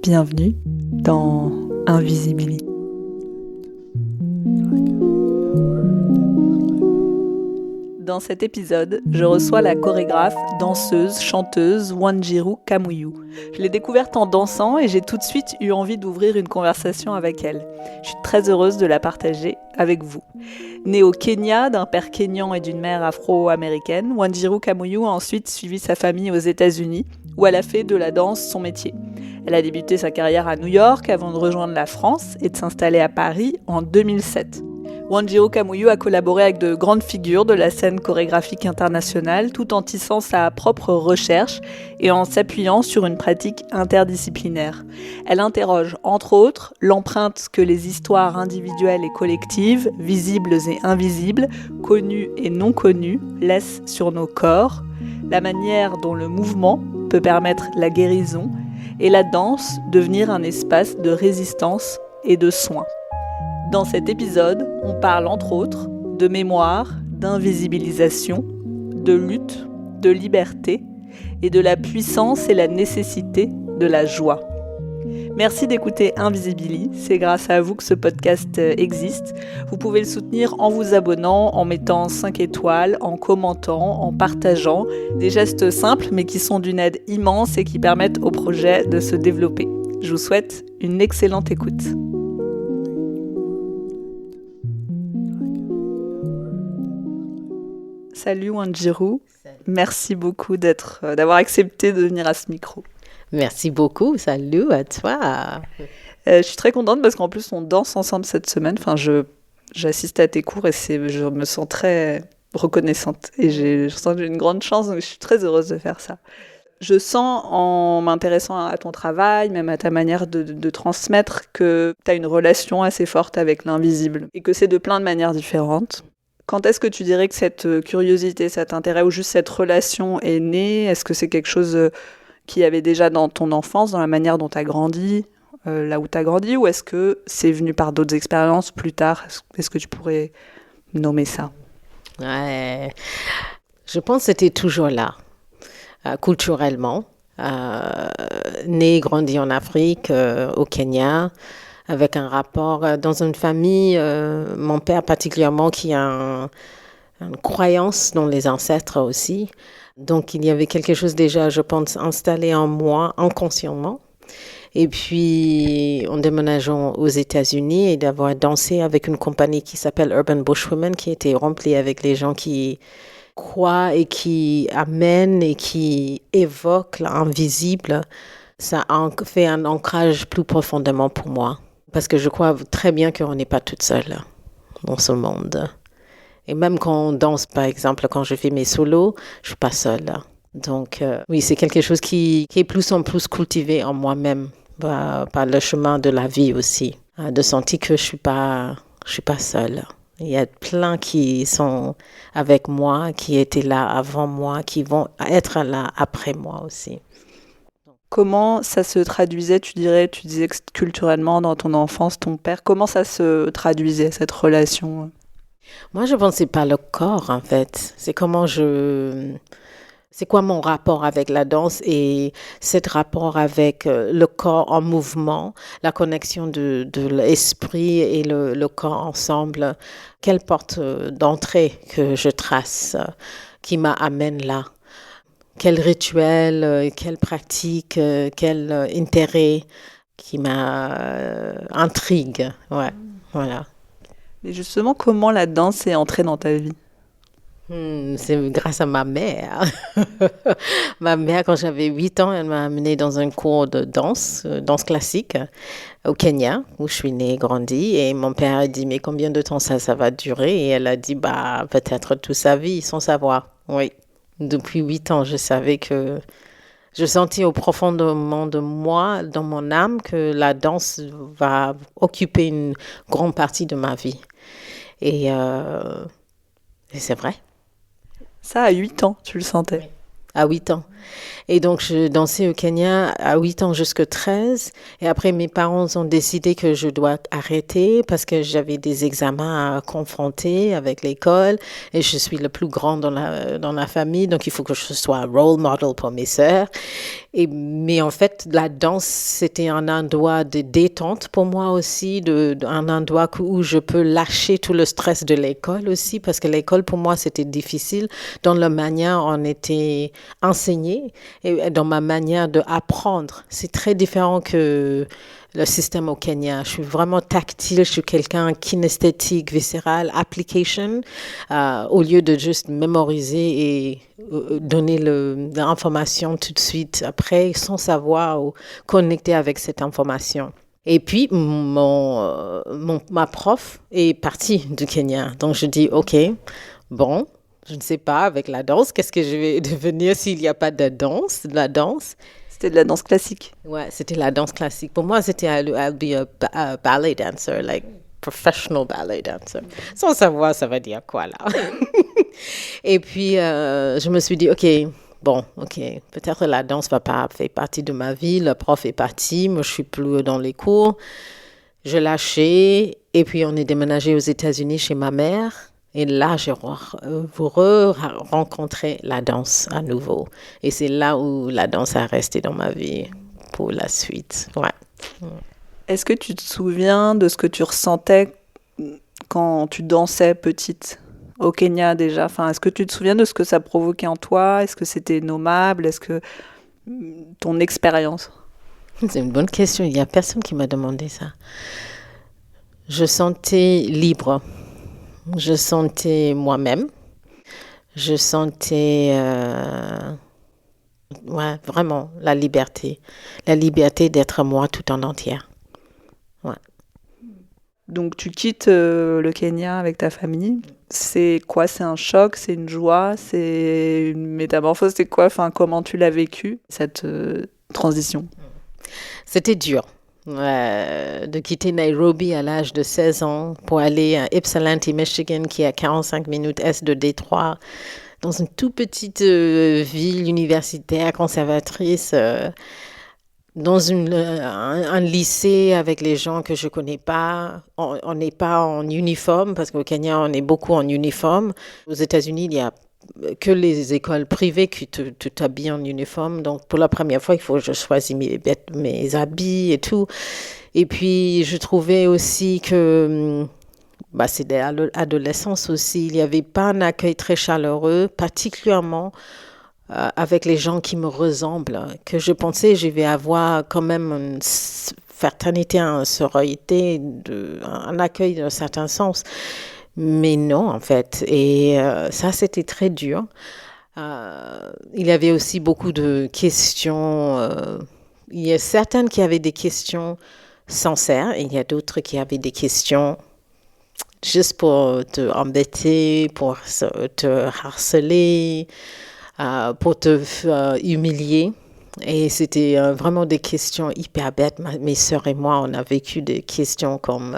Bienvenue dans Invisibili. Dans cet épisode, je reçois la chorégraphe, danseuse, chanteuse Wanjiru Kamuyu. Je l'ai découverte en dansant et j'ai tout de suite eu envie d'ouvrir une conversation avec elle. Je suis très heureuse de la partager avec vous. Née au Kenya, d'un père kényan et d'une mère afro-américaine, Wanjiru Kamuyu a ensuite suivi sa famille aux États-Unis, où elle a fait de la danse son métier. Elle a débuté sa carrière à New York avant de rejoindre la France et de s'installer à Paris en 2007. Wanjiru Kamuyu a collaboré avec de grandes figures de la scène chorégraphique internationale tout en tissant sa propre recherche et en s'appuyant sur une pratique interdisciplinaire. Elle interroge, entre autres, l'empreinte que les histoires individuelles et collectives, visibles et invisibles, connues et non connues, laissent sur nos corps, la manière dont le mouvement peut permettre la guérison et la danse devenir un espace de résistance et de soins. Dans cet épisode, on parle entre autres de mémoire, d'invisibilisation, de lutte, de liberté et de la puissance et la nécessité de la joie. Merci d'écouter Invisibili, c'est grâce à vous que ce podcast existe. Vous pouvez le soutenir en vous abonnant, en mettant 5 étoiles, en commentant, en partageant. Des gestes simples mais qui sont d'une aide immense et qui permettent au projet de se développer. Je vous souhaite une excellente écoute. Salut Wanjiru, merci beaucoup d'avoir accepté de venir à ce micro. Merci beaucoup, salut à toi. Je suis très contente parce qu'en plus on danse ensemble cette semaine. Enfin, j'assiste à tes cours et je me sens très reconnaissante et je sens que j'ai une grande chance, donc je suis très heureuse de faire ça. Je sens en m'intéressant à ton travail, même à ta manière de transmettre, que tu as une relation assez forte avec l'invisible et que c'est de plein de manières différentes. Quand est-ce que tu dirais que cette curiosité, cet intérêt ou juste cette relation est née ? Est-ce que c'est quelque chose qui avait déjà dans ton enfance, dans la manière dont tu as grandi, là où tu as grandi, ou est-ce que c'est venu par d'autres expériences plus tard ? Est-ce que tu pourrais nommer ça ? Ouais. Je pense que c'était toujours là, culturellement. Né, grandi en Afrique, au Kenya, avec un rapport dans une famille, mon père particulièrement, qui a une croyance dans les ancêtres aussi. Donc, il y avait quelque chose déjà, je pense, installé en moi, inconsciemment. Et puis, en déménageant aux États-Unis et d'avoir dansé avec une compagnie qui s'appelle Urban Bushwomen, qui était remplie avec les gens qui croient et qui amènent et qui évoquent l'invisible, ça a fait un ancrage plus profondément pour moi. Parce que je crois très bien qu'on n'est pas toute seule dans ce monde. Et même quand on danse, par exemple, quand je fais mes solos, je ne suis pas seule. Donc, oui, c'est quelque chose qui est plus en plus cultivé en moi-même, par le chemin de la vie aussi. De sentir que je ne suis pas seule. Il y a plein qui sont avec moi, qui étaient là avant moi, qui vont être là après moi aussi. Comment ça se traduisait, tu disais que culturellement, dans ton enfance, ton père, comment ça se traduisait, cette relation ? Moi, je pense que c'est pas le corps, en fait. C'est quoi mon rapport avec la danse et cet rapport avec le corps en mouvement, la connexion de l'esprit et le corps ensemble. Quelle porte d'entrée que je trace qui m'amène là? Quel rituel, quelle pratique, quel intérêt qui m'intrigue. Ouais, voilà. Et justement, comment la danse est entrée dans ta vie ? C'est grâce à ma mère. Ma mère, quand j'avais 8 ans, elle m'a amenée dans un cours de danse classique au Kenya, où je suis née et grandie. Et mon père a dit, mais combien de temps ça va durer ? Et elle a dit, peut-être toute sa vie, sans savoir. Oui. Depuis 8 ans, je savais que je sentis au profondément de moi, dans mon âme, que la danse va occuper une grande partie de ma vie. Et c'est vrai. Ça, à 8 ans, tu le sentais ? Oui. à 8 ans. Et donc, je dansais au Kenya à 8 ans jusqu'à 13. Et après, mes parents ont décidé que je dois arrêter parce que j'avais des examens à confronter avec l'école. Et je suis le plus grand dans la famille. Donc, il faut que je sois un role model pour mes sœurs. Mais en fait, la danse, c'était un endroit de détente pour moi aussi, un endroit où je peux lâcher tout le stress de l'école aussi, parce que l'école, pour moi, c'était difficile dans la manière dont on était enseigné et dans ma manière d'apprendre. C'est très différent que le système au Kenya. Je suis vraiment tactile, je suis quelqu'un kinesthétique, viscéral, application, au lieu de juste mémoriser et donner l'information tout de suite après, sans savoir ou connecter avec cette information. Et puis, ma prof est partie du Kenya. Donc, je dis, OK, bon, je ne sais pas, avec la danse, qu'est-ce que je vais devenir s'il n'y a pas de la danse? C'était de la danse classique. Ouais, c'était la danse classique. Pour moi, c'était I'll be a ballet dancer, like professional ballet dancer. Sans savoir, ça va dire quoi, là. Et puis, je me suis dit, OK, peut-être la danse va pas faire partie de ma vie. Le prof est parti, moi, je suis plus dans les cours. Je lâchais, et puis on est déménagé aux États-Unis chez ma mère. Et là, j'ai rencontré la danse à nouveau. Et c'est là où la danse a resté dans ma vie pour la suite. Ouais. Est-ce que tu te souviens de ce que tu ressentais quand tu dansais petite au Kenya déjà? Enfin, est-ce que tu te souviens de ce que ça provoquait en toi? Est-ce que c'était nommable? Est-ce que ton expérience? C'est une bonne question. Il n'y a personne qui m'a demandé ça. Je sentais libre. Je sentais moi-même. Je sentais vraiment la liberté. La liberté d'être moi tout en entière. Ouais. Donc tu quittes le Kenya avec ta famille. C'est quoi? C'est un choc? C'est une joie? C'est une métamorphose? C'est quoi? Enfin, comment tu l'as vécu, cette transition? C'était dur. De quitter Nairobi à l'âge de 16 ans pour aller à Ypsilanti, Michigan, qui est à 45 minutes est de Détroit, dans une toute petite ville universitaire conservatrice, dans un lycée avec les gens que je ne connais pas. On n'est pas en uniforme, parce qu'au Kenya, on est beaucoup en uniforme. Aux États-Unis, il y a que les écoles privées qui t'habillent en uniforme. Donc, pour la première fois, il faut que je choisisse mes habits et tout. Et puis, je trouvais aussi que c'était à l'adolescence aussi. Il n'y avait pas un accueil très chaleureux, particulièrement avec les gens qui me ressemblent, que je pensais je vais avoir quand même une fraternité, une sororité, un accueil dans un certain sens. Mais non, en fait. Et ça, c'était très dur. Il y avait aussi beaucoup de questions. Il y a certaines qui avaient des questions sincères et il y a d'autres qui avaient des questions juste pour te embêter, pour te harceler, pour te humilier. Et c'était vraiment des questions hyper bêtes. Mes sœurs et moi, on a vécu des questions comme...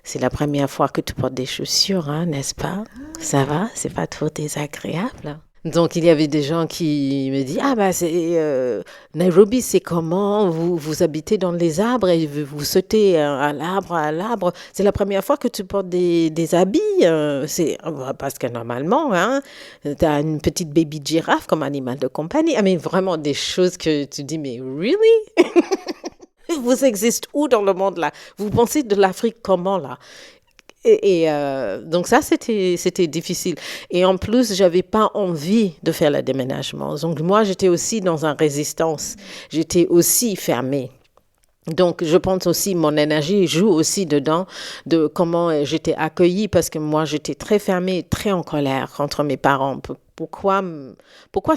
c'est la première fois que tu portes des chaussures, hein, n'est-ce pas? Ça va? C'est pas trop désagréable? Donc, il y avait des gens qui me disent, Nairobi, c'est comment? Vous habitez dans les arbres et vous sautez à l'arbre. C'est la première fois que tu portes des habits. Parce que normalement, hein, tu as une petite baby girafe comme animal de compagnie. Mais vraiment des choses que tu dis, mais really? Vous existez où dans le monde là? Vous pensez de l'Afrique comment là? Donc ça, c'était difficile. Et en plus, j'avais pas envie de faire le déménagement. Donc moi, j'étais aussi dans une résistance. J'étais aussi fermée. Donc, je pense aussi, mon énergie joue aussi dedans de comment j'étais accueillie parce que moi, j'étais très fermée, très en colère contre mes parents. Pourquoi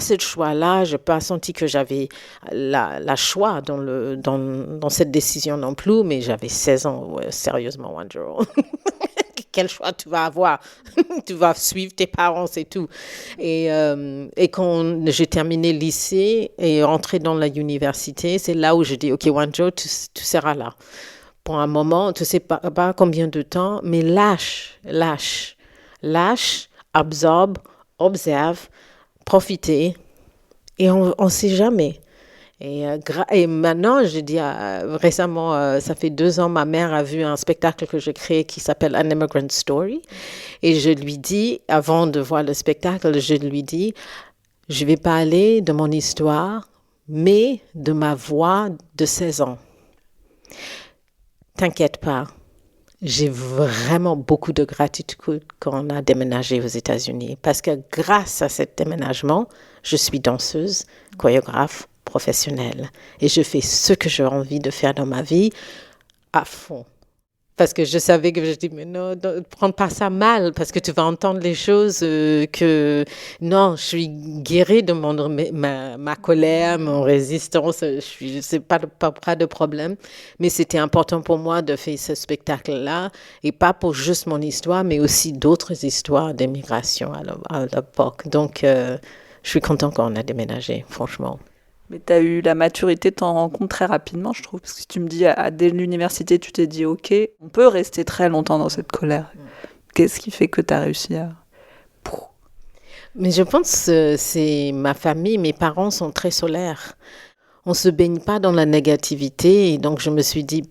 ce choix-là? Je n'ai pas senti que j'avais la choix dans cette décision non plus, mais j'avais 16 ans, ouais, sérieusement, Wanjiro. Quel choix tu vas avoir? Tu vas suivre tes parents, c'est tout. Et quand j'ai terminé le lycée et entré dans l'université, c'est là où je dis, OK, Wanjo, tu seras là. Pour un moment, tu ne sais pas combien de temps, mais lâche, absorbe, observe, profiter Et on ne sait jamais. Et maintenant, j'ai dit récemment, ça fait 2 ans, ma mère a vu un spectacle que j'ai créé qui s'appelle An Immigrant Story. Et je lui dis, avant de voir le spectacle, je lui dis, je ne vais pas aller de mon histoire, mais de ma voix de 16 ans. T'inquiète pas, j'ai vraiment beaucoup de gratitude quand on a déménagé aux États-Unis. Parce que grâce à cet déménagement, je suis danseuse, chorégraphe, professionnelle. Et je fais ce que j'ai envie de faire dans ma vie à fond. Parce que je savais que je dis, mais non, prends pas ça mal, parce que tu vas entendre les choses que... Non, je suis guérie de ma colère, mon résistance, c'est pas de problème. Mais c'était important pour moi de faire ce spectacle-là, et pas pour juste mon histoire, mais aussi d'autres histoires d'immigration à l'époque. Donc, je suis contente quand on a déménagé, franchement. Mais tu as eu la maturité de t'en rendre compte très rapidement, je trouve. Parce que si tu me dis, dès l'université, tu t'es dit, OK, on peut rester très longtemps dans cette colère. Qu'est-ce qui fait que tu as réussi à... Mais je pense que c'est ma famille, mes parents sont très solaires. On ne se baigne pas dans la négativité. Et donc, je me suis dit,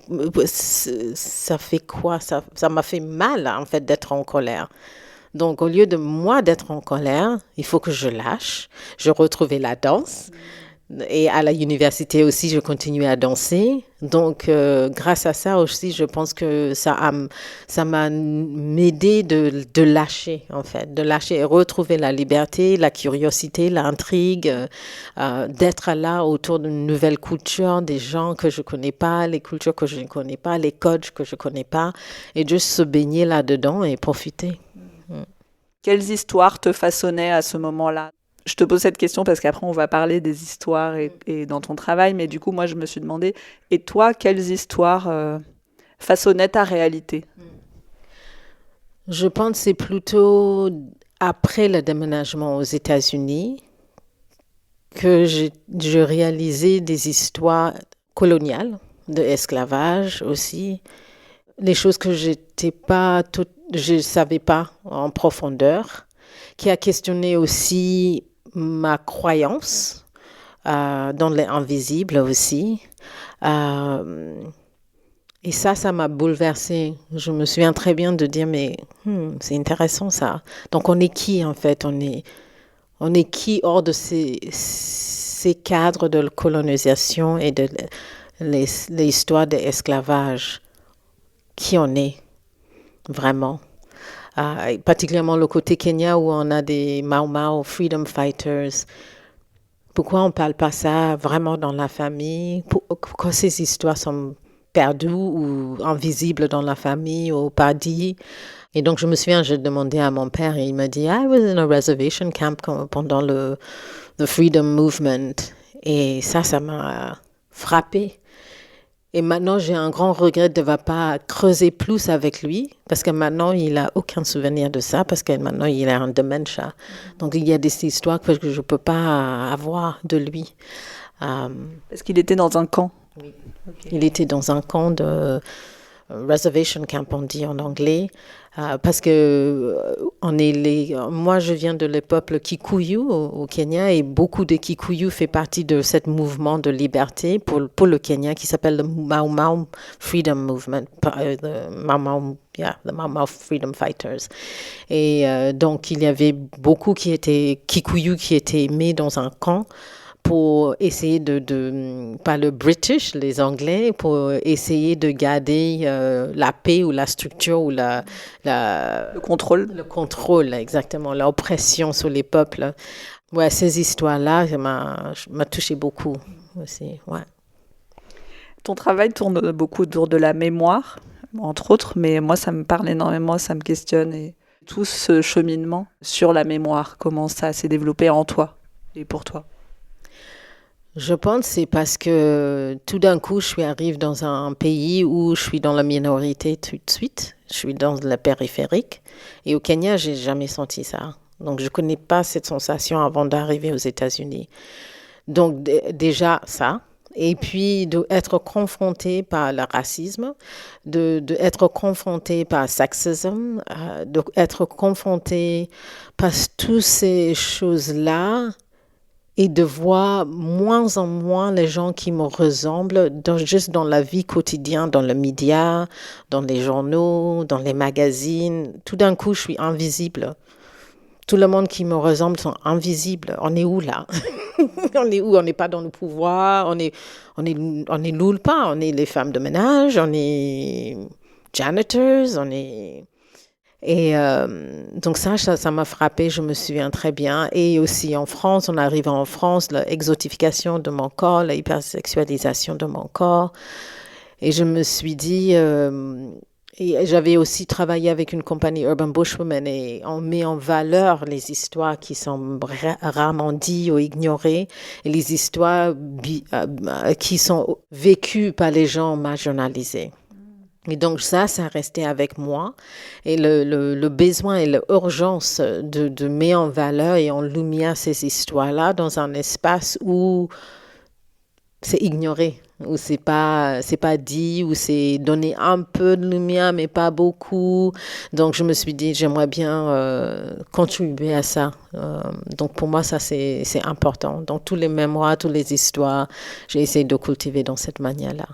ça fait quoi? Ça m'a fait mal, en fait, d'être en colère. Donc, au lieu de moi d'être en colère, il faut que je lâche. Je retrouvais la danse. Et à l'université aussi, je continuais à danser. Donc, grâce à ça aussi, je pense que ça m'a m'aidé de lâcher, en fait, de lâcher et retrouver la liberté, la curiosité, l'intrigue, d'être là autour d'une nouvelle culture, des gens que je connais pas, les cultures que je ne connais pas, les codes que je connais pas, et juste se baigner là-dedans et profiter. Quelles histoires te façonnaient à ce moment-là? Je te pose cette question parce qu'après, on va parler des histoires et dans ton travail. Mais du coup, moi, je me suis demandé, et toi, quelles histoires façonnaient ta réalité? Je pense que c'est plutôt après le déménagement aux États-Unis que je réalisais des histoires coloniales, de esclavage aussi. Les choses que je ne savais pas en profondeur, qui a questionné aussi ma croyance dans l'invisible aussi. Et ça m'a bouleversée. Je me souviens très bien de dire, mais c'est intéressant ça. Donc on est qui en fait? On est qui hors de ces cadres de colonisation et de l'histoire de l'esclavage? Qui on est vraiment? Particulièrement le côté Kenya où on a des Mau Mau Freedom Fighters. Pourquoi on ne parle pas ça vraiment dans la famille? Pourquoi ces histoires sont perdues ou invisibles dans la famille ou pas dites? Et donc, je me souviens, j'ai demandé à mon père et il m'a dit, I was in a reservation camp pendant le Freedom Movement. Et ça m'a frappée. Et maintenant, j'ai un grand regret de ne pas creuser plus avec lui, parce que maintenant, il n'a aucun souvenir de ça, parce que maintenant, il a un dementia. Donc, il y a des histoires que je ne peux pas avoir de lui. Parce qu'il était dans un camp. Oui. Okay. Il était dans un camp de reservation camp, on dit en anglais, parce que moi, je viens de le peuple Kikuyu au Kenya et beaucoup de Kikuyu fait partie de ce mouvement de liberté pour le Kenya qui s'appelle le Mau Mau Freedom Movement, the Mau Mau Freedom Fighters. Et donc, il y avait beaucoup Kikuyu qui étaient mis dans un camp pour essayer pas le British, les Anglais, pour essayer de garder la paix ou la structure ou le contrôle. Le contrôle, exactement, l'oppression sur les peuples. Ouais, ces histoires-là, ça m'a touché beaucoup aussi, ouais. Ton travail tourne beaucoup autour de la mémoire, entre autres, mais moi, ça me parle énormément, ça me questionne. Et tout ce cheminement sur la mémoire, comment ça s'est développé en toi et pour toi? Je pense que c'est parce que tout d'un coup, je arrive dans un pays où je suis dans la minorité tout de suite. Je suis dans la périphérique. Et au Kenya, j'ai jamais senti ça. Donc, je connais pas cette sensation avant d'arriver aux États-Unis. Donc, déjà, ça. Et puis, d'être confronté par le racisme, d'être confronté par le sexisme, d'être confronté par toutes ces choses-là et de voir moins en moins les gens qui me ressemblent juste dans la vie quotidienne, dans les médias, dans les journaux, dans les magazines. Tout d'un coup, je suis invisible. Tout le monde qui me ressemble sont invisibles. On est où là? On est où? On n'est pas dans le pouvoir. On est nulle part. On est les femmes de ménage. On est janitors. Et donc ça m'a frappée, je me souviens très bien. Et aussi en France, on arrive en France, l'exotification de mon corps, l'hypersexualisation de mon corps. Et je me suis dit, et j'avais aussi travaillé avec une compagnie Urban Bushwomen et on met en valeur les histoires qui sont rarement dites ou ignorées et les histoires qui sont vécues par les gens marginalisés. Et donc ça restait avec moi. Et le besoin et l'urgence de mettre en valeur et en lumière ces histoires-là dans un espace où c'est ignoré, où c'est pas dit, où c'est donné un peu de lumière, mais pas beaucoup. Donc je me suis dit, j'aimerais bien contribuer à ça. Donc pour moi, ça c'est important. Donc tous les mémoires, toutes les histoires, j'ai essayé de cultiver dans cette manière-là.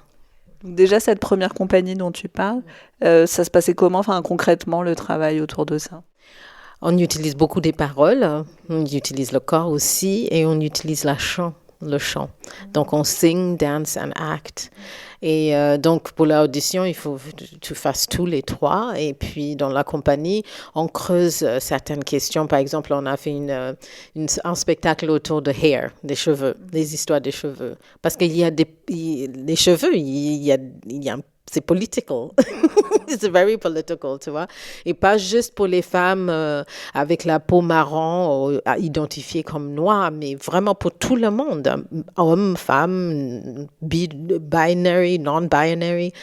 Déjà, cette première compagnie dont tu parles, ça se passait comment, enfin, concrètement, le travail autour de ça? On utilise beaucoup des paroles, on utilise le corps aussi, et on utilise le chant. Donc, on sing, dance and act. Et donc, pour l'audition, il faut que tu fasses tous les trois. Et puis, dans la compagnie, on creuse certaines questions. Par exemple, on a fait un spectacle autour de hair, des cheveux, des histoires des cheveux. Parce qu'il y a les cheveux, c'est political. C'est very political, tu vois. Et pas juste pour les femmes avec la peau marron identifiées comme noires, mais vraiment pour tout le monde. Hommes, femmes, binary, non-binary.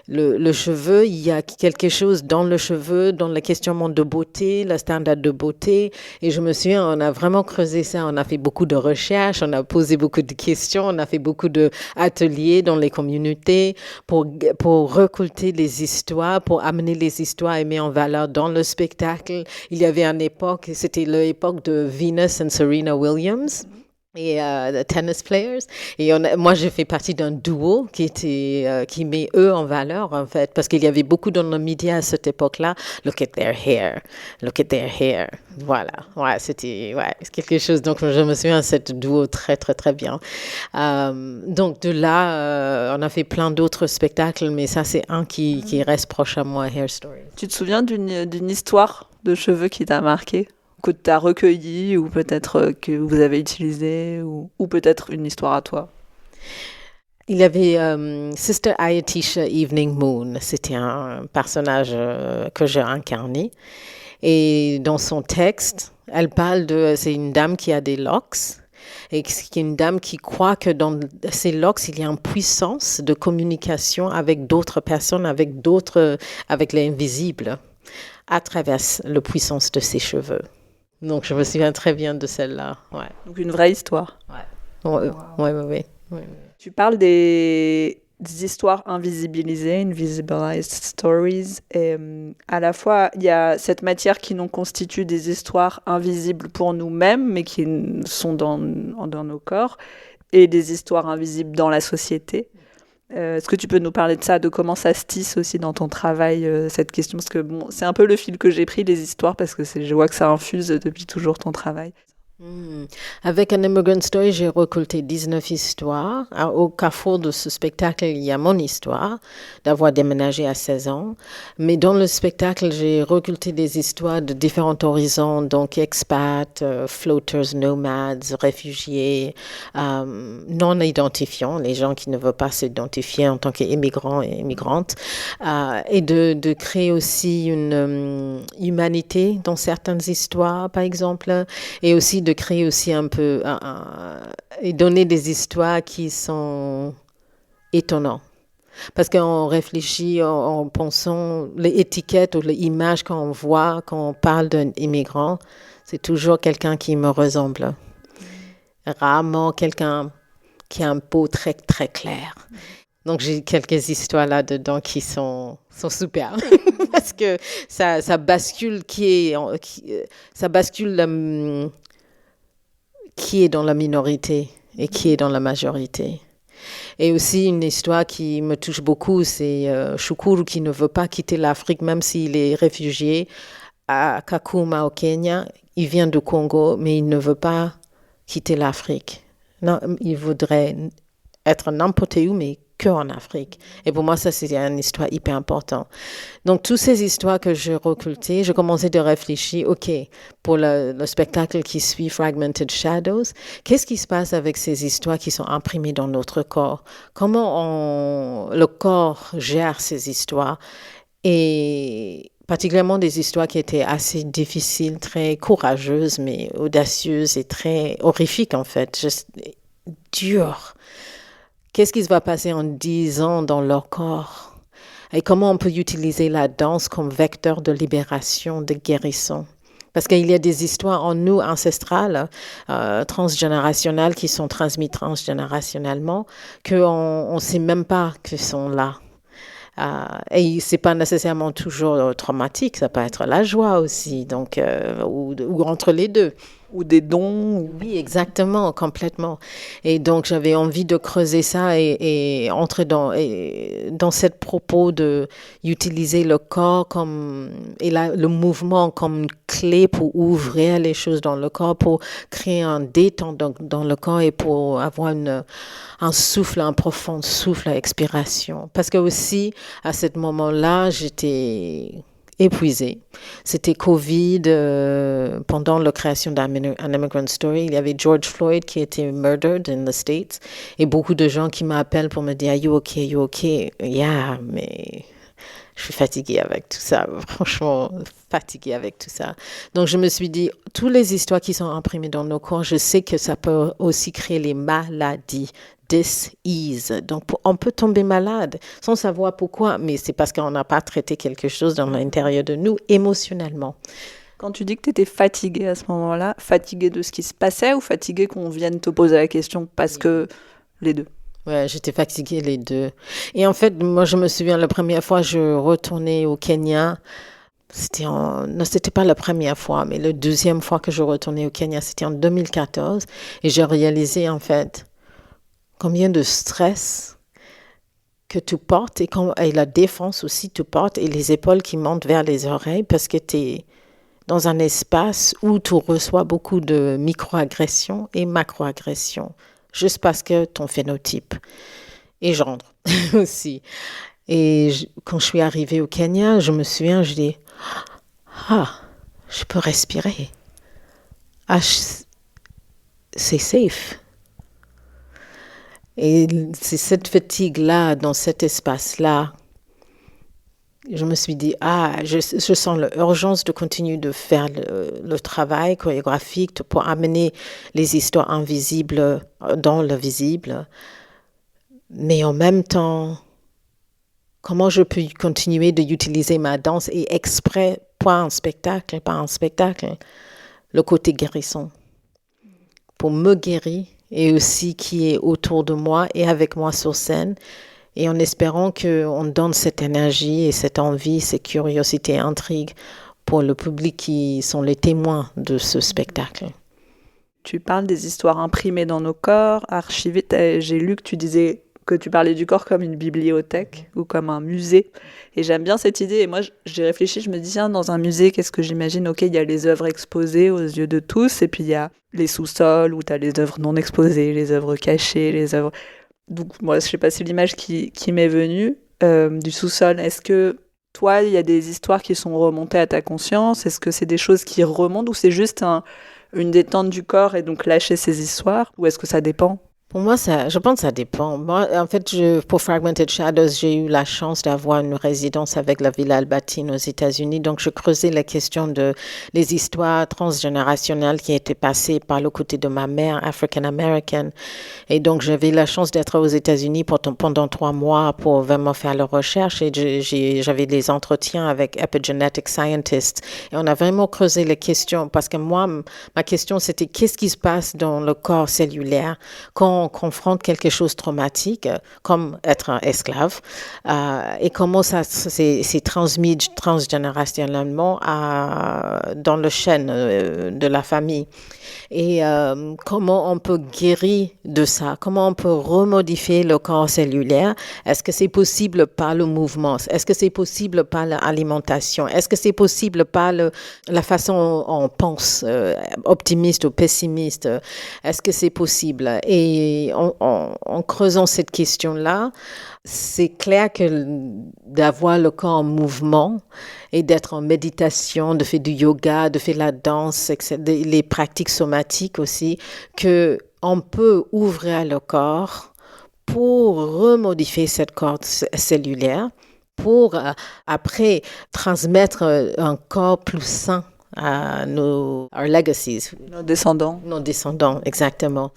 Le cheveu, il y a quelque chose dans le cheveu, dans le questionnement de beauté, le standard de beauté. Et je me souviens, on a vraiment creusé ça. On a fait beaucoup de recherches, on a posé beaucoup de questions, on a fait beaucoup d'ateliers dans les communautés pour recolter les histoires, pour amener les histoires et mettre en valeur dans le spectacle. Il y avait une époque, c'était l'époque de Venus et Serena Williams. Et tennis players. Et moi, j'ai fait partie d'un duo qui met eux en valeur, en fait, parce qu'il y avait beaucoup dans les médias à cette époque-là. Look at their hair. Look at their hair. Voilà. Ouais, c'est quelque chose. Donc, je me souviens de cette duo très, très, très bien. Donc, de là, on a fait plein d'autres spectacles, mais ça, c'est un qui reste proche à moi, Hair Stories. Tu te souviens d'une histoire de cheveux qui t'a marqué? Que tu as recueilli ou peut-être que vous avez utilisé ou peut-être une histoire à toi? Il y avait Sister Ayatisha Evening Moon. C'était un personnage que j'ai incarné. Et dans son texte, elle parle c'est une dame qui a des locks et qui est une dame qui croit que dans ces locks, il y a une puissance de communication avec d'autres personnes, avec l'invisible, à travers la puissance de ses cheveux. Donc, je me souviens très bien de celle-là. Ouais. Donc, une vraie histoire. Ouais. Ouais. Tu parles des histoires invisibilisées, invisibilized stories. Et à la fois, il y a cette matière qui nous constitue des histoires invisibles pour nous-mêmes, mais qui sont dans nos corps, et des histoires invisibles dans la société. Est-ce que tu peux nous parler de ça, de comment ça se tisse aussi dans ton travail, cette question? Parce que c'est un peu le fil que j'ai pris, les histoires, parce que je vois que ça infuse depuis toujours ton travail. Avec un Immigrant Story, j'ai recolté 19 histoires. Au carrefour de ce spectacle, il y a mon histoire d'avoir déménagé à 16 ans. Mais dans le spectacle, j'ai recolté des histoires de différents horizons, donc expats, floaters, nomades, réfugiés, non identifiants, les gens qui ne veulent pas s'identifier en tant qu'immigrants et immigrantes, et de créer aussi une humanité dans certaines histoires, par exemple, et aussi de créer aussi un peu et donner des histoires qui sont étonnantes. Parce qu'on réfléchit en pensant les étiquettes ou les images qu'on voit quand on parle d'un immigrant, c'est toujours quelqu'un qui me ressemble. Rarement quelqu'un qui a un peau très, très clair. Donc, j'ai quelques histoires là-dedans qui sont super. Parce que ça bascule ça bascule qui est dans la minorité et qui est dans la majorité. Et aussi une histoire qui me touche beaucoup, c'est Shukuru qui ne veut pas quitter l'Afrique, même s'il est réfugié à Kakuma au Kenya. Il vient du Congo, mais il ne veut pas quitter l'Afrique. Non, il voudrait être n'importe où, mais qu'en Afrique. Et pour moi, ça, c'était une histoire hyper importante. Donc, toutes ces histoires que je recultais, je commençais de réfléchir, OK, pour le spectacle qui suit Fragmented Shadows, qu'est-ce qui se passe avec ces histoires qui sont imprimées dans notre corps? Comment le corps gère ces histoires? Et particulièrement des histoires qui étaient assez difficiles, très courageuses, mais audacieuses et très horrifiques, en fait, juste dures. Qu'est-ce qui se va passer en 10 ans dans leur corps? Et comment on peut utiliser la danse comme vecteur de libération, de guérison? Parce qu'il y a des histoires en nous ancestrales, transgénérationnelles, qui sont transmises transgénérationnellement, qu'on ne sait même pas qu'elles sont là. Et c'est pas nécessairement toujours traumatique, ça peut être la joie aussi, donc, ou entre les deux. Ou des dons. Oui, exactement, complètement. Et donc, j'avais envie de creuser ça et entrer dans cette propos de utiliser le corps le mouvement comme une clé pour ouvrir les choses dans le corps, pour créer un détente dans le corps et pour avoir un souffle, un profond souffle à expiration. Parce que aussi, à ce moment-là, j'étais épuisée. C'était Covid, pendant la création d'An Immigrant Story, il y avait George Floyd qui était murdered in the States et beaucoup de gens qui m'appellent pour me dire « Are you okay? You okay? » Yeah, mais je suis fatiguée avec tout ça, franchement fatiguée avec tout ça. Donc je me suis dit, toutes les histoires qui sont imprimées dans nos corps, je sais que ça peut aussi créer les maladies. Dis-ease. Donc, on peut tomber malade sans savoir pourquoi, mais c'est parce qu'on n'a pas traité quelque chose dans l'intérieur de nous émotionnellement. Quand tu dis que tu étais fatiguée à ce moment-là, fatiguée de ce qui se passait ou fatiguée qu'on vienne te poser la question? Parce que les deux. Ouais, j'étais fatiguée les deux. Et en fait, moi, je me souviens, la première fois, je retournais au Kenya. Non, c'était pas la première fois, mais la deuxième fois que je retournais au Kenya, c'était en 2014. Et j'ai réalisé, en fait, combien de stress que tu portes et la défense aussi tu portes et les épaules qui montent vers les oreilles parce que tu es dans un espace où tu reçois beaucoup de microagressions et macroagressions juste parce que ton phénotype est gendre aussi. Et quand je suis arrivée au Kenya, je me souviens, je dis « Ah, je peux respirer. Ah, c'est safe. » Et c'est cette fatigue-là, dans cet espace-là, je me suis dit, je sens l'urgence de continuer de faire le travail chorégraphique pour amener les histoires invisibles dans le visible. Mais en même temps, comment je peux continuer d'utiliser ma danse et exprès, pas un spectacle, le côté guérison, pour me guérir. Et aussi qui est autour de moi et avec moi sur scène, et en espérant qu'on donne cette énergie et cette envie, cette curiosité, intrigue pour le public qui sont les témoins de ce spectacle. Tu parles des histoires imprimées dans nos corps, archivées. J'ai lu que tu disais que tu parlais du corps comme une bibliothèque ou comme un musée. Et j'aime bien cette idée. Et moi, j'ai réfléchi, je me dis, tiens, dans un musée, qu'est-ce que j'imagine? Ok, il y a les œuvres exposées aux yeux de tous, et puis il y a les sous-sols où tu as les œuvres non exposées, les œuvres cachées, les œuvres... Donc, moi, je sais pas, c'est l'image qui m'est venue du sous-sol. Est-ce que, toi, il y a des histoires qui sont remontées à ta conscience? Est-ce que c'est des choses qui remontent ou c'est juste une détente du corps et donc lâcher ces histoires? Ou est-ce que ça dépend? Pour moi, je pense que ça dépend. Moi, en fait, pour Fragmented Shadows, j'ai eu la chance d'avoir une résidence avec la Villa Albertine aux États-Unis. Donc, je creusais la question des histoires transgénérationnelles qui étaient passées par le côté de ma mère, African-American. Et donc, j'avais la chance d'être aux États-Unis pendant 3 mois pour vraiment faire la recherche. Et j'avais des entretiens avec epigenetic scientists. Et on a vraiment creusé les questions parce que moi, ma question, c'était qu'est-ce qui se passe dans le corps cellulaire quand on confronte quelque chose de traumatique, comme être un esclave, et comment ça c'est transmis transgénérationnellement dans le chaîne de la famille. Et comment on peut guérir de ça, comment on peut remodifier le corps cellulaire. Est-ce que c'est possible par le mouvement? Est-ce que c'est possible par l'alimentation? Est-ce que c'est possible par la façon dont on pense, optimiste ou pessimiste? Est-ce que c'est possible? Et en creusant cette question-là, c'est clair que d'avoir le corps en mouvement et d'être en méditation, de faire du yoga, de faire la danse, les pratiques somatiques aussi, qu'on peut ouvrir le corps pour remodifier cette corde cellulaire, pour après transmettre un corps plus sain à our legacies. Nos descendants. Nos descendants, exactement.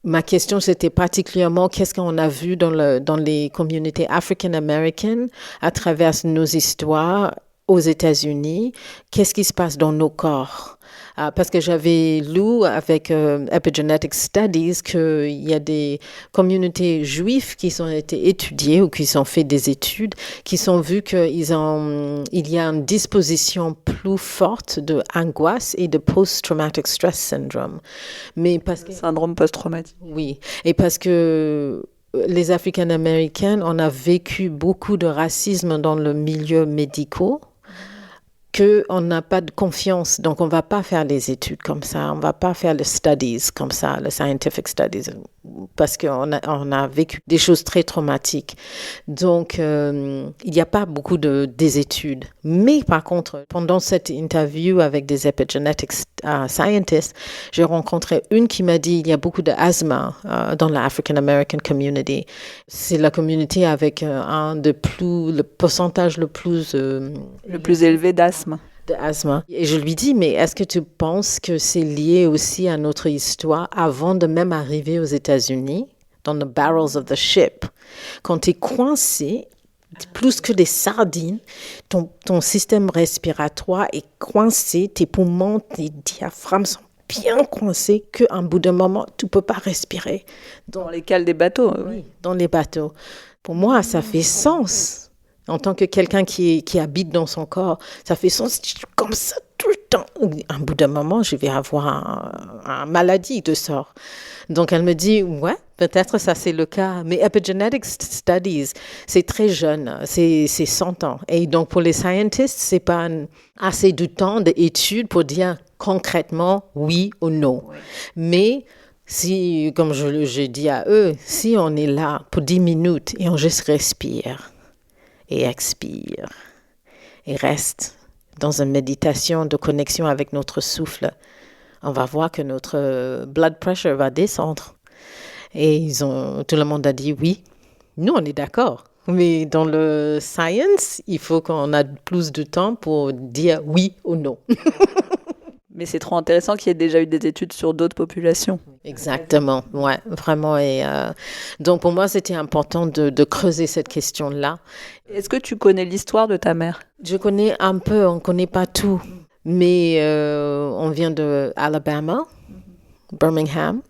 Ma question, c'était particulièrement qu'est-ce qu'on a vu dans les communautés africaines-américaines à travers nos histoires aux États-Unis, qu'est-ce qui se passe dans nos corps? Parce que j'avais lu avec Epigenetic Studies qu'il y a des communautés juives qui ont été étudiées ou qui ont fait des études, qui ont vu qu'il y a une disposition plus forte de angoisse et de post-traumatic stress syndrome. Mais parce que syndrome post-traumatique. Oui, et parce que les Africaines-Américaines, on a vécu beaucoup de racisme dans le milieu médical, qu'on n'a pas de confiance, donc on ne va pas faire les études comme ça, on ne va pas faire les studies comme ça, les scientific studies, parce qu'on a vécu des choses très traumatiques. Donc, il n'y a pas beaucoup des études. Mais par contre, pendant cette interview avec des epigenetic scientists, j'ai rencontré une qui m'a dit il y a beaucoup d'asthme dans la African American community. C'est la communauté avec le pourcentage le plus élevé d'asthme. Et je lui dis, mais est-ce que tu penses que c'est lié aussi à notre histoire avant de même arriver aux États-Unis, dans the barrels of the ship? Quand tu es coincé, plus que des sardines, ton système respiratoire est coincé, tes poumons, tes diaphragmes sont bien coincés qu'à un bout d'un moment, tu ne peux pas respirer. Dans les cales des bateaux. Oui, dans les bateaux. Pour moi, ça fait sens. En tant que quelqu'un qui habite dans son corps, ça fait sens comme ça tout le temps. À un bout d'un moment, je vais avoir une maladie de sort. Donc, elle me dit, ouais, peut-être ça c'est le cas. Mais Epigenetic Studies, c'est très jeune, c'est 100 ans. Et donc, pour les scientists, c'est pas assez de temps d'études pour dire concrètement oui ou non. Oui. Mais si, comme je dis à eux, si on est là pour 10 minutes et on juste respire, et expire et reste dans une méditation de connexion avec notre souffle, on va voir que notre blood pressure va descendre. Et tout le monde a dit oui. Nous, on est d'accord. Mais dans le science, il faut qu'on ait plus de temps pour dire oui ou non. Mais c'est trop intéressant qu'il y ait déjà eu des études sur d'autres populations. Exactement, ouais, vraiment. Et donc pour moi, c'était important de creuser cette question-là. Est-ce que tu connais l'histoire de ta mère? Je connais un peu, on ne connaît pas tout. Mais on vient de Alabama, Birmingham.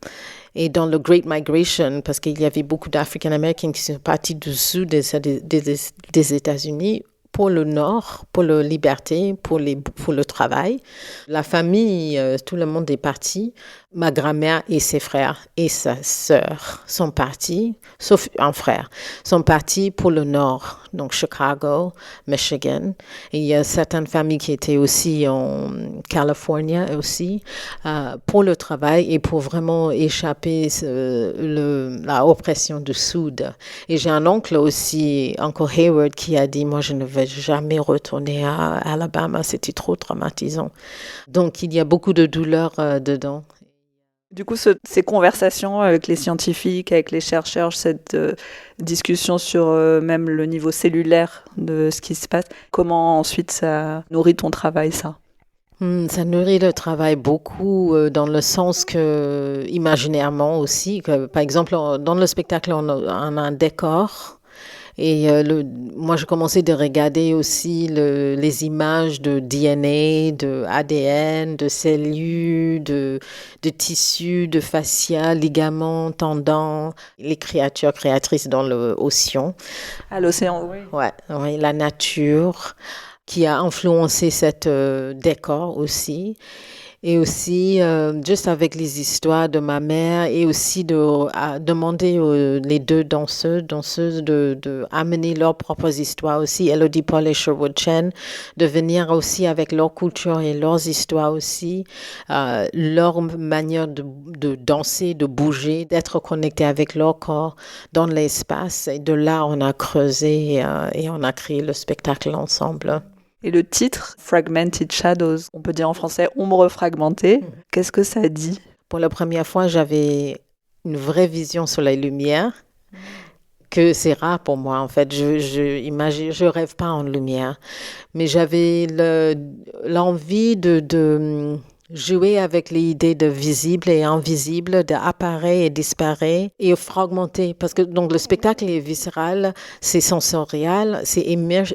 Et dans le Great Migration, parce qu'il y avait beaucoup d'Africains-Américains qui sont partis du sud des États-Unis pour le nord, pour la liberté, pour le travail. La famille, tout le monde est parti. Ma grand-mère et ses frères et sa sœur sont partis, sauf un frère, sont partis pour le nord, donc Chicago, Michigan. Et il y a certaines familles qui étaient aussi en Californie aussi pour le travail et pour vraiment échapper la oppression du Sud. Et j'ai un oncle aussi, Uncle Hayward, qui a dit, moi je ne vais jamais retourner à Alabama, c'était trop traumatisant. Donc il y a beaucoup de douleur dedans. Du coup, ces conversations avec les scientifiques, avec les chercheurs, cette discussion sur même le niveau cellulaire de ce qui se passe, comment ensuite ça nourrit ton travail, ça? Ça nourrit le travail beaucoup dans le sens que, imaginairement aussi, que, par exemple, dans le spectacle, on a un décor Et moi, je commençais de regarder aussi les images de DNA, de ADN, de cellules, de tissus, de fascia, ligaments, tendons, les créatures créatrices dans l'océan. À l'océan, oui. Ouais, ouais, la nature qui a influencé cette décor aussi. Et aussi, juste avec les histoires de ma mère et aussi à demander les deux danseuses de amener leurs propres histoires aussi, Elodie Paul et Sherwood Chen, de venir aussi avec leur culture et leurs histoires aussi, leur manière de danser, de bouger, d'être connecté avec leur corps dans l'espace. Et de là, on a creusé et on a créé le spectacle ensemble. Et le titre, Fragmented Shadows, on peut dire en français ombre fragmentée, qu'est-ce que ça dit? Pour la première fois, j'avais une vraie vision sur la lumière, que c'est rare pour moi en fait. Je rêve pas en lumière, mais j'avais l'envie de jouer avec les idées de visible et invisible, d'apparaître et disparaître et fragmenter. Parce que donc le spectacle est viscéral, c'est sensorial, c'est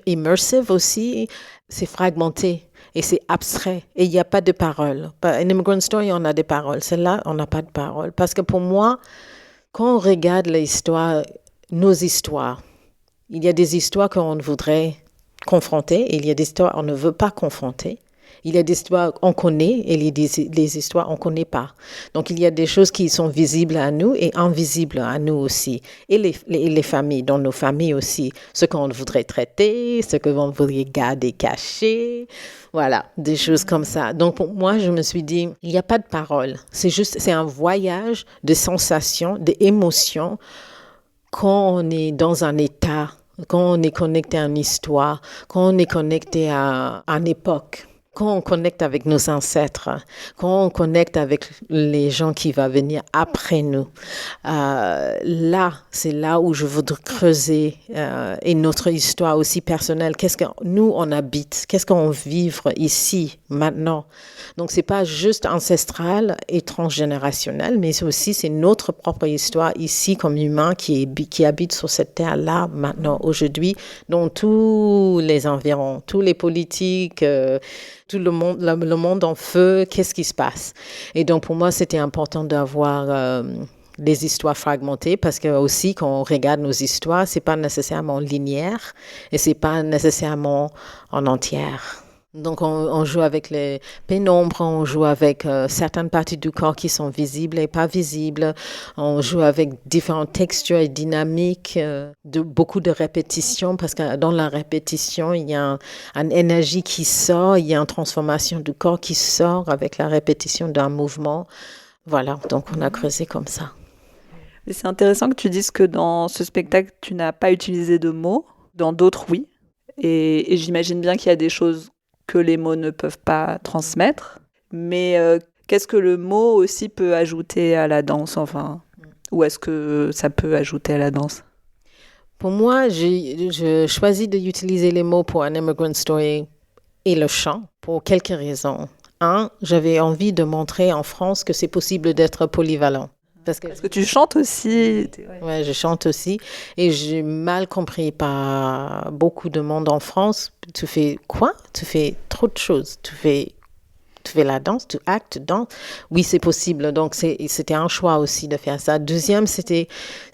immersive aussi, c'est fragmenté et c'est abstrait et il n'y a pas de paroles. In Immigrant Story, on a des paroles. Celle-là, on n'a pas de paroles. Parce que pour moi, quand on regarde l'histoire, nos histoires, il y a des histoires qu'on voudrait confronter et il y a des histoires qu'on ne veut pas confronter. Il y a des histoires qu'on connaît et les histoires qu'on ne connaît pas. Donc, il y a des choses qui sont visibles à nous et invisibles à nous aussi. Et les familles, dans nos familles aussi, ce qu'on voudrait traiter, ce qu'on voudrait garder caché. Voilà, des choses comme ça. Donc, pour moi, je me suis dit, il n'y a pas de parole. C'est un voyage de sensations, d'émotions quand on est dans un état, quand on est connecté à une histoire, quand on est connecté à une époque. Quand on connecte avec nos ancêtres, quand on connecte avec les gens qui vont venir après nous, là, c'est là où je voudrais creuser et notre histoire aussi personnelle. Qu'est-ce que nous, on habite? Qu'est-ce qu'on vit ici, maintenant? Donc, c'est pas juste ancestral et transgénérationnel, mais c'est notre propre histoire ici comme humain qui habite sur cette terre-là, maintenant, aujourd'hui, dans tous les environs, tous les politiques, tout le monde en feu, qu'est-ce qui se passe? Et donc, pour moi, c'était important d'avoir des histoires fragmentées parce que aussi, quand on regarde nos histoires, c'est pas nécessairement linéaire et c'est pas nécessairement en entière. Donc, on joue avec les pénombres, on joue avec certaines parties du corps qui sont visibles et pas visibles. On joue avec différentes textures et dynamiques, beaucoup de répétitions, parce que dans la répétition, il y a une énergie qui sort, il y a une transformation du corps qui sort avec la répétition d'un mouvement. Voilà, donc on a creusé comme ça. Mais c'est intéressant que tu dises que dans ce spectacle, tu n'as pas utilisé de mots, dans d'autres, oui. Et j'imagine bien qu'il y a des choses que les mots ne peuvent pas transmettre. Mais qu'est-ce que le mot aussi peut ajouter à la danse, enfin, ou est-ce que ça peut ajouter à la danse? Pour moi, je choisis d'utiliser les mots pour An Immigrant Story et le chant pour quelques raisons. J'avais envie de montrer en France que c'est possible d'être polyvalent. Parce que tu chantes aussi. Ouais, je chante aussi. Et j'ai mal compris par beaucoup de monde en France. Tu fais quoi? Tu fais trop de choses. Tu fais la danse, tu actes, tu danses. Oui, c'est possible. Donc, c'était un choix aussi de faire ça. Deuxième, c'est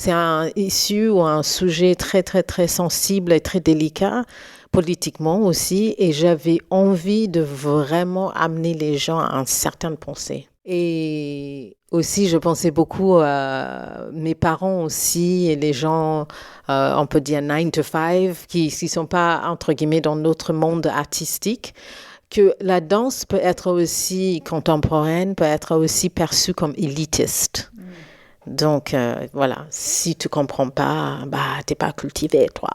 un issue ou un sujet très, très, très sensible et très délicat, politiquement aussi. Et j'avais envie de vraiment amener les gens à une certaine pensée. Et aussi, je pensais beaucoup à mes parents aussi et les gens, on peut dire 9 to 5, qui ne sont pas, entre guillemets, dans notre monde artistique, que la danse peut être aussi contemporaine, peut être aussi perçue comme élitiste. Donc, voilà, si tu comprends pas, t'es pas cultivé, toi.